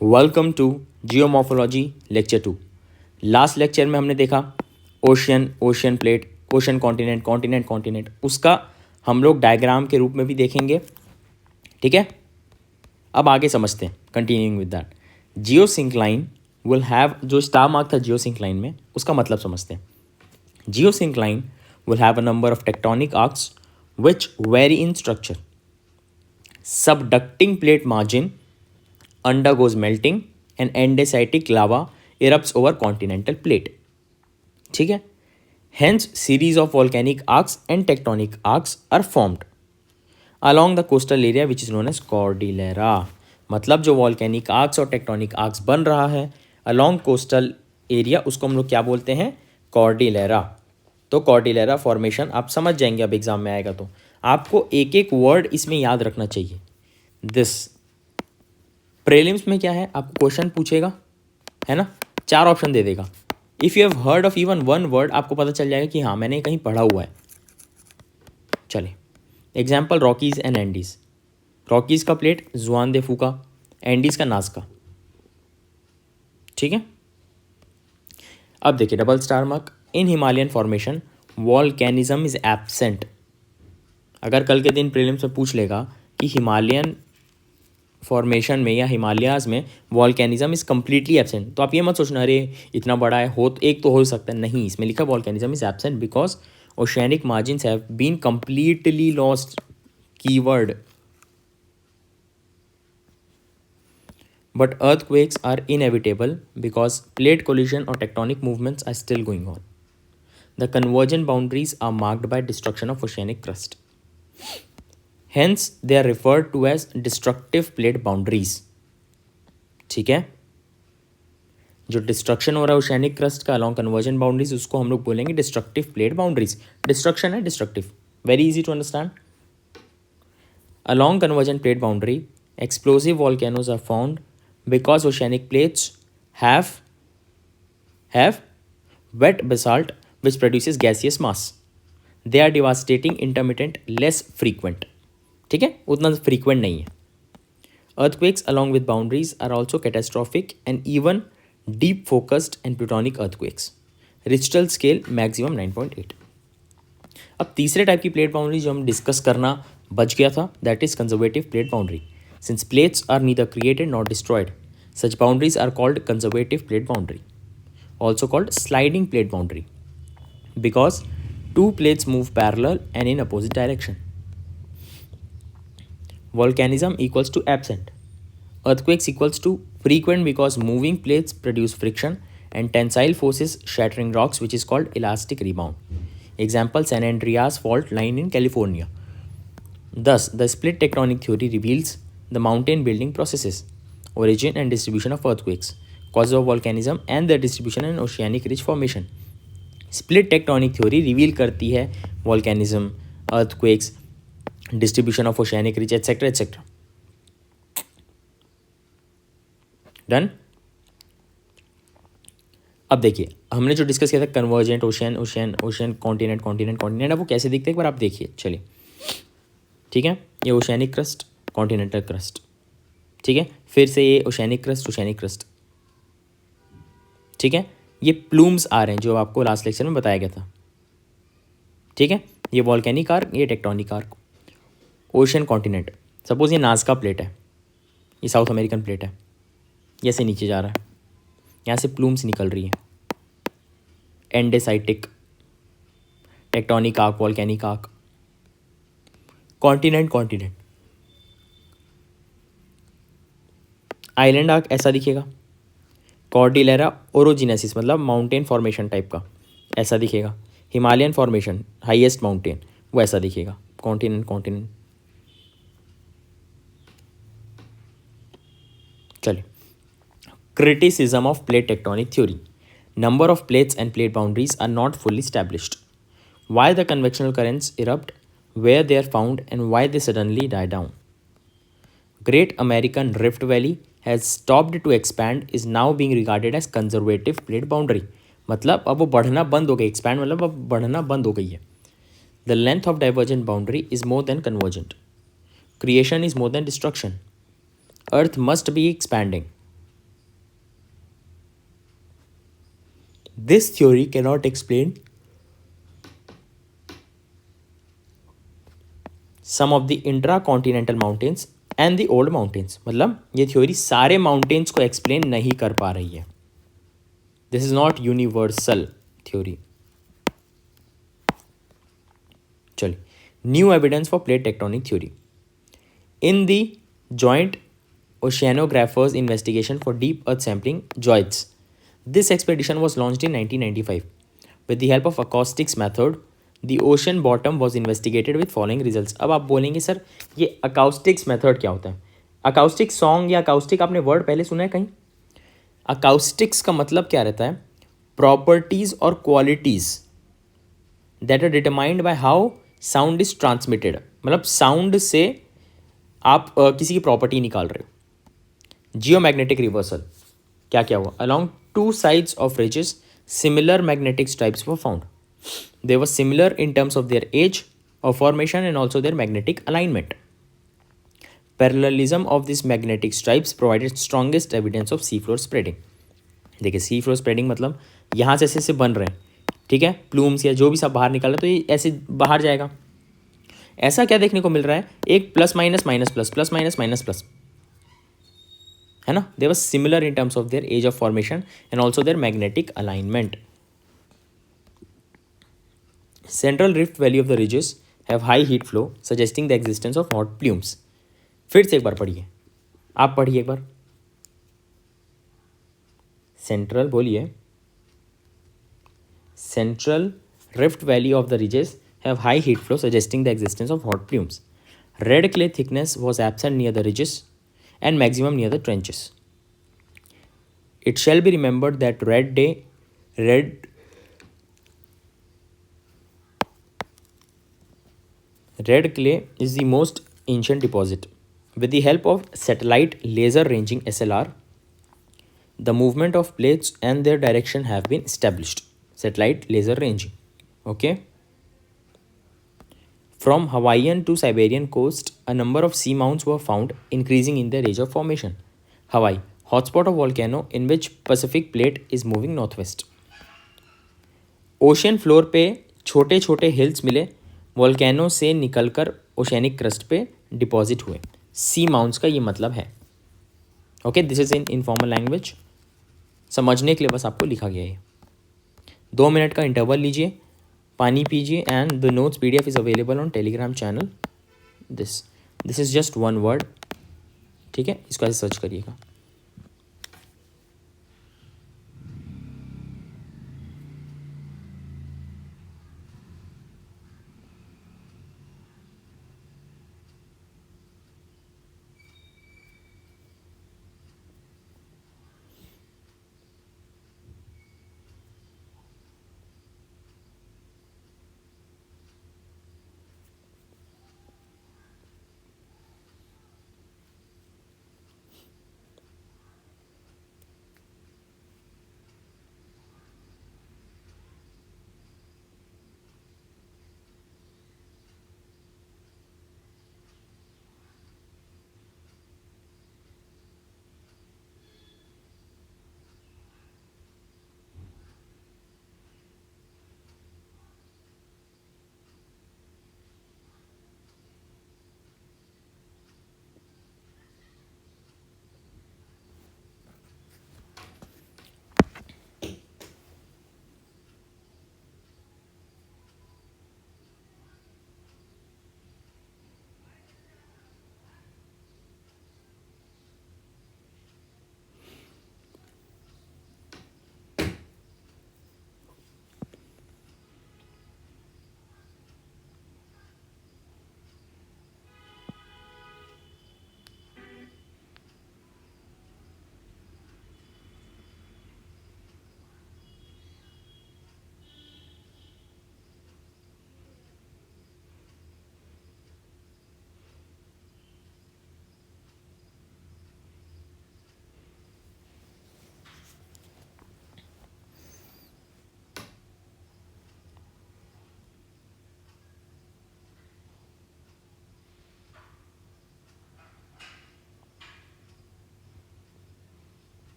Welcome to geomorphology lecture 2। Last lecture में हमने देखा ocean, ocean plate, ocean continent, continent continent, उसका हम लोग डायग्राम के रूप में भी देखेंगे। ठीक है, अब आगे समझते हैं। Continuing with that, geosyncline will have, जो स्टार मार्क था जियोसिंक्लाइन में, उसका मतलब समझते हैं। Geosyncline will have a number of tectonic arcs which vary in structure. Subducting plate margin undergoes melting and andesitic lava erupts over continental plate. ठीक है, hence series of volcanic arcs and tectonic arcs are formed along the coastal area which is known as cordillera. मतलब जो volcanic arcs और tectonic arcs बन रहा है along coastal area, उसको हम लोग क्या बोलते हैं? कॉर्डिलेरा। तो कॉर्डिलेरा फॉर्मेशन आप समझ जाएंगे, अब एग्जाम में आएगा तो आपको एक एक वर्ड इसमें याद रखना चाहिए। दिस प्रीलिम्स में क्या है, आपको क्वेश्चन पूछेगा, है ना, 4 ऑप्शन दे देगा। If you have heard of even one word, आपको पता चल जाएगा कि हाँ मैंने कहीं पढ़ा हुआ है। चलिए, example Rockies and Andes. Rockies का प्लेट जुआन दे फूका, एंडीज़ का नाज़का। ठीक है, अब देखिए double star mark. In Himalayan formation volcanism is absent. अगर कल के दिन प्रीलिम्स में पूछ लेगा कि हिमालयन फॉर्मेशन में या हिमालयाज में वॉल्केनिज्म इज कम्प्लीटली एब्सेंट, तो आप ये मत सोचना अरे इतना बड़ा है, हो एक तो हो सकता है। नहीं, इसमें लिखा volcanism is absent because oceanic margins have been completely lost. Keyword. But earthquakes are inevitable because plate collision or tectonic movements are still going on. The convergent boundaries are marked by destruction of oceanic crust. Hence, they are referred to as destructive plate boundaries. ठीक है, जो destruction हो रहा है oceanic crust का along convergence boundaries, उसको हम लोग बोलेंगे डिस्ट्रक्टिव प्लेट बाउंड्रीज। डिस्ट्रक्शन है destructive, very easy to understand. Along convergence plate boundary, explosive volcanoes are formed because oceanic plates have wet basalt which produces gaseous mass. They are devastating, intermittent, less frequent. ठीक है, उतना frequent नहीं है। Earthquakes along with boundaries are also catastrophic and even deep focused and plutonic earthquakes. Richter scale maximum 9.8. अब तीसरे type की plate boundary जो हम डिस्कस करना बच गया था, that is conservative plate boundary. Since plates are neither created nor destroyed, such boundaries are called conservative plate boundary, also called sliding plate boundary, because two plates move parallel and in opposite direction. Volcanism equals to absent. Earthquakes equals to frequent because moving plates produce friction and tensile forces shattering rocks, which is called elastic rebound. Example, San Andreas fault line in California. Thus, the split tectonic theory reveals the mountain building processes, origin and distribution of earthquakes, causes of volcanism and their distribution in oceanic ridge formation. Split tectonic theory reveal करती है volcanism, earthquakes, distribution of oceanic ridge, etc. etc. Done? अब देखिए हमने जो discuss किया था convergent ocean, ocean ocean, continent continent continent, अब वो कैसे दिखते हैं एक बार आप देखिए। चलिए, ठीक है, ये ओशियनिक क्रस्ट, कॉन्टिनेंटल क्रस्ट। ठीक है, फिर से ये ओशियनिक क्रस्ट, ओशियनिक क्रस्ट। ठीक है, ये प्लूम्स आ रहे हैं जो आपको लास्ट लेक्चर में बताया गया था। ठीक है, ये वॉल्केनिक आर्क, ये tectonic arc. Ocean continent, suppose ये नाज़का प्लेट है, ये साउथ अमेरिकन प्लेट है, ये से नीचे जा रहा है, यहाँ से प्लूम्स निकल रही है। Andesitic, tectonic arc, volcanic arc. Continent, continent, island arc ऐसा दिखेगा। कॉर्डिलेरा ओरोजिनेसिस मतलब माउंटेन फॉर्मेशन टाइप का, ऐसा दिखेगा। हिमालयन फॉर्मेशन, हाईएस्ट माउंटेन, वो ऐसा दिखेगा। Continent, continent. चलिए, criticism of plate tectonic theory. Number of plates and plate boundaries are not fully established. Why the convectional currents erupt, where they are found, and why they suddenly die down. Great American Rift Valley has stopped to expand, is now being regarded as conservative plate boundary. मतलब अब वो बढ़ना बंद हो गई, expand मतलब अब बढ़ना बंद हो गई है. The length of divergent boundary is more than convergent. Creation is more than destruction. Earth must be expanding. This theory cannot explain some of the intra continental mountains and the old mountains, मतलब ये theory सारे mountains को explain नहीं कर पा रही है. This is not universal theory. चलिए, new evidence for plate tectonic theory. In the joint oceanographers investigation for deep earth sampling JOIDS, this expedition was launched in 1995. With the help of acoustics method, the ocean bottom was investigated with following results. अब आप बोलेंगे sir ये acoustics method क्या होता है? Acoustic song या acoustic आपने word पहले सुना है कहीं? Acoustics का मतलब क्या रहता है? Properties और qualities that are determined by how sound is transmitted. मतलब sound से आप किसी की प्रॉपर्टी निकाल रहे हो. जियोमैग्नेटिक रिवर्सल, क्या क्या हुआ? Along two sides of ridges similar magnetic stripes were found. They were similar in terms of their age of formation and also their magnetic alignment. Parallelism of this magnetic stripes provided strongest evidence of sea floor spreading. देखिए, sea floor spreading मतलब यहाँ से ऐसे बन रहे हैं, ठीक है, प्लूम्स या जो भी सब बाहर निकल रहा है, तो ये ऐसे बाहर जाएगा. ऐसा क्या देखने को मिल रहा है? एक plus minus minus plus plus minus minus plus, है ना. They were similar in terms of their age of formation and also their magnetic alignment. Central rift valley of the ridges have high heat flow suggesting the existence of hot plumes. फिर से एक बार पढ़िए, आप पढ़िए एक बार. Central बोलिए. Central rift valley of the ridges have high heat flow suggesting the existence of hot plumes. Red clay thickness was absent near the ridges and maximum near the trenches. It shall be remembered that red clay is the most ancient deposit. With the help of satellite laser ranging SLR, the movement of plates and their direction have been established. Satellite laser ranging. Okay. From Hawaiian to Siberian coast, a number of seamounts were found, increasing in their age of formation. Hawaii, hotspot of volcano in which Pacific plate is moving northwest. Ocean floor पे छोटे छोटे hills मिले, volcano से निकलकर oceanic crust पे deposit हुए. सी mounts का ये मतलब है. Okay, this is in informal language. समझने के लिए बस आपको लिखा गया है. 2 मिनट का इंटरवल लीजिए, पानी पीजिए, and the notes PDF is available on Telegram channel. This is just one word, ठीक है, इसको ऐसे सर्च करिएगा.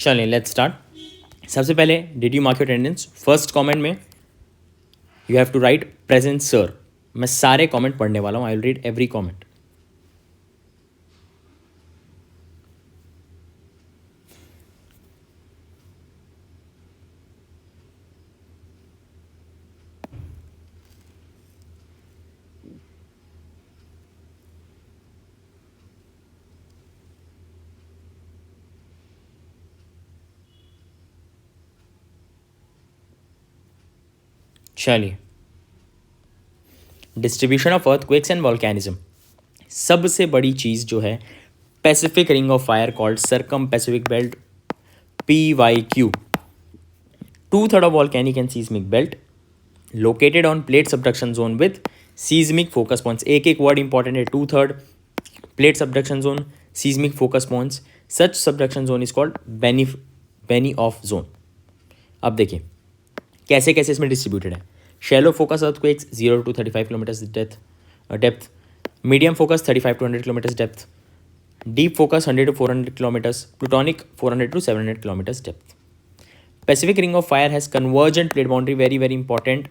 चलिए लेट्स स्टार्ट। सबसे पहले did you mark your attendance? First comment में you have to write present sir. मैं सारे कमेंट पढ़ने वाला हूँ, I will read every comment. चलिए, distribution of earthquakes and volcanism. सबसे बड़ी चीज़ जो है Pacific ring of fire called circum Pacific belt, PYQ, 2/3 of volcanic and seismic belt located on plate subduction zone with seismic focus points। एक एक word important है, 2/3 plate subduction zone, seismic focus points. Such subduction zone is called Benioff zone. अब देखिए कैसे कैसे इसमें distributed है। Shallow focus earthquakes 0 to 35 kilometres depth, medium focus 35 to 100 kilometres depth, deep focus 100 to 400 kilometres, plutonic 400 to 700 kilometres depth. Pacific ring of fire has convergent plate boundary, very very important.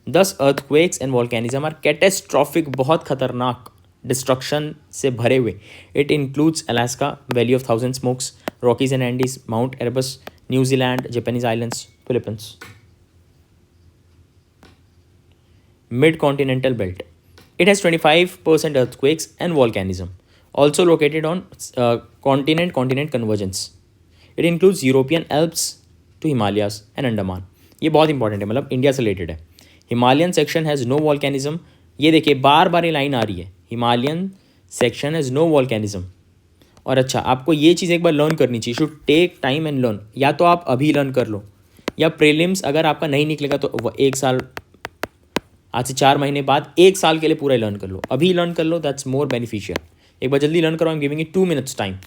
Thus earthquakes and volcanism are catastrophic, बहुत खतरनाक destruction से भरे हुए। It includes Alaska, valley of thousand smokes, Rockies and Andes, mount Erebus, New Zealand, Japanese islands, Philippines. Mid continental belt, it has 25% earthquakes and volcanism, also located on continent convergence. It includes European Alps to Himalayas and Andaman। ये बहुत important है, मतलब India से रिलेटेड है। Himalayan section has no volcanism. ये देखिए बार बार ये लाइन आ रही है, Himalayan section has no volcanism. और अच्छा, आपको ये चीज़ एक बार लर्न करनी चाहिए, should take time and learn. या तो आप अभी लर्न कर लो, या प्रीलिम्स अगर आपका नहीं निकलेगा तो एक साल, आज से 4 महीने बाद 1 साल के लिए पूरा लर्न कर लो। अभी लर्न कर लो, दैट्स मोर बेनिफिशियल। एक बार जल्दी लर्न करो, I am giving you 2 minutes time.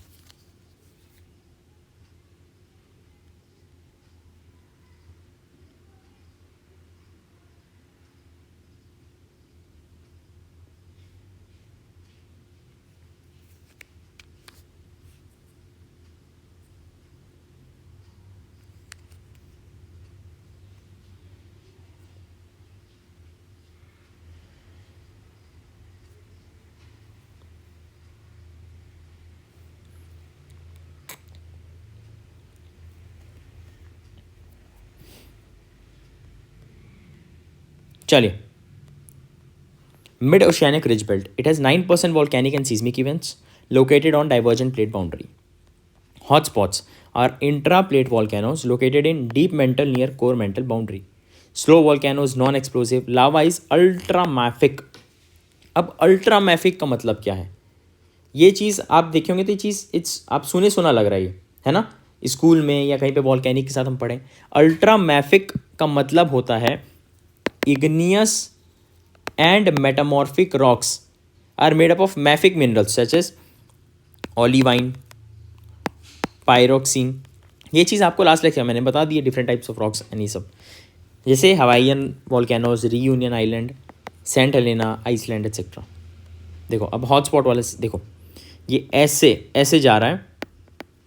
चलिए, mid oceanic ridge belt, it has 9% volcanic and seismic events located on divergent plate boundary. Hotspots are intra-plate volcanoes located in deep mantle near core mantle boundary. Slow volcanoes, non-explosive. Lava is ultramafic। अब ultramafic का मतलब क्या है? ये चीज़ आप देखेंगे तो ये चीज़ इट्स आप सुना लग रहा है ना, स्कूल में या कहीं पे वॉल्केनिक के साथ हम पढ़ें। अल्ट्रामैफिक का मतलब होता है igneous and metamorphic rocks are made up of mafic minerals such as olivine, pyroxene। ये चीज़ आपको लास्ट लेक्चर मैंने बता दी है, different types of rocks and ये सब, जैसे Hawaiian volcanoes, Reunion island, Saint Helena Iceland etcetera. देखो अब हॉटस्पॉट वाले देखो, ये ऐसे ऐसे जा रहा है,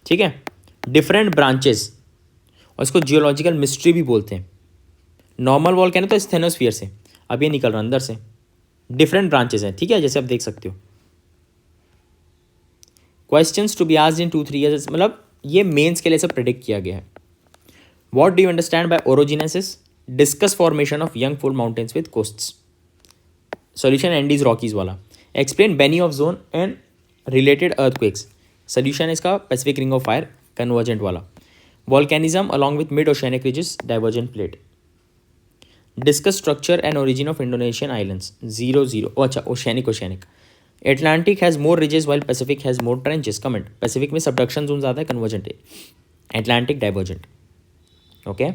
ठीक है, डिफरेंट ब्रांचेस, और इसको जियोलॉजिकल मिस्ट्री भी बोलते हैं। नॉर्मल वॉल्केनो तो स्टेनोस्फीयर से, अब ये निकल रहा अंदर से, डिफरेंट ब्रांचेस हैं, ठीक है, जैसे आप देख सकते हो। Questions to be asked in 2-3 years, मतलब ये मेंस के लिए सब प्रेडिक्ट किया गया है। What do you understand by orogenesis? Discuss formation of young fold mountains with coasts. Solution Andes Rockies वाला। Explain Benioff zone and related earthquakes. Solution इसका Pacific ring of fire convergent वाला। Volcanism along with mid oceanic ridges, divergent plate. Discuss structure and origin of Indonesian islands, 0-0। अच्छा, oceanic. Atlantic has more ridges while Pacific has more trenches. Comment, Pacific में subduction zone ज़्यादा है, convergent है, Atlantic divergent. Okay,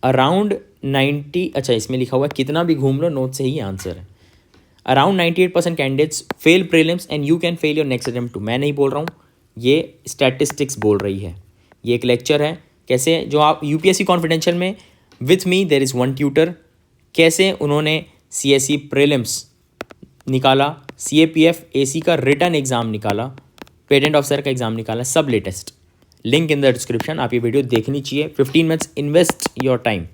around 90, अच्छा इसमें लिखा हुआ है कितना भी घूम लो नोट से ही आंसर है। Around 98% candidates fail prelims and you can fail your next attempt too. मैं नहीं बोल रहा हूँ, ये स्टैटिस्टिक्स बोल रही है। ये एक लेक्चर है, कैसे जो आप यूपीएससी कॉन्फिडेंशियल में with me there is one tutor, कैसे उन्होंने CSE प्रीलिम्स निकाला, CAPF AC का रिटर्न एग्ज़ाम निकाला, पेटेंट ऑफिसर का एग्जाम निकाला सब latest, link in the description. आप ये वीडियो देखनी चाहिए, 15 मिनट्स इन्वेस्ट योर टाइम।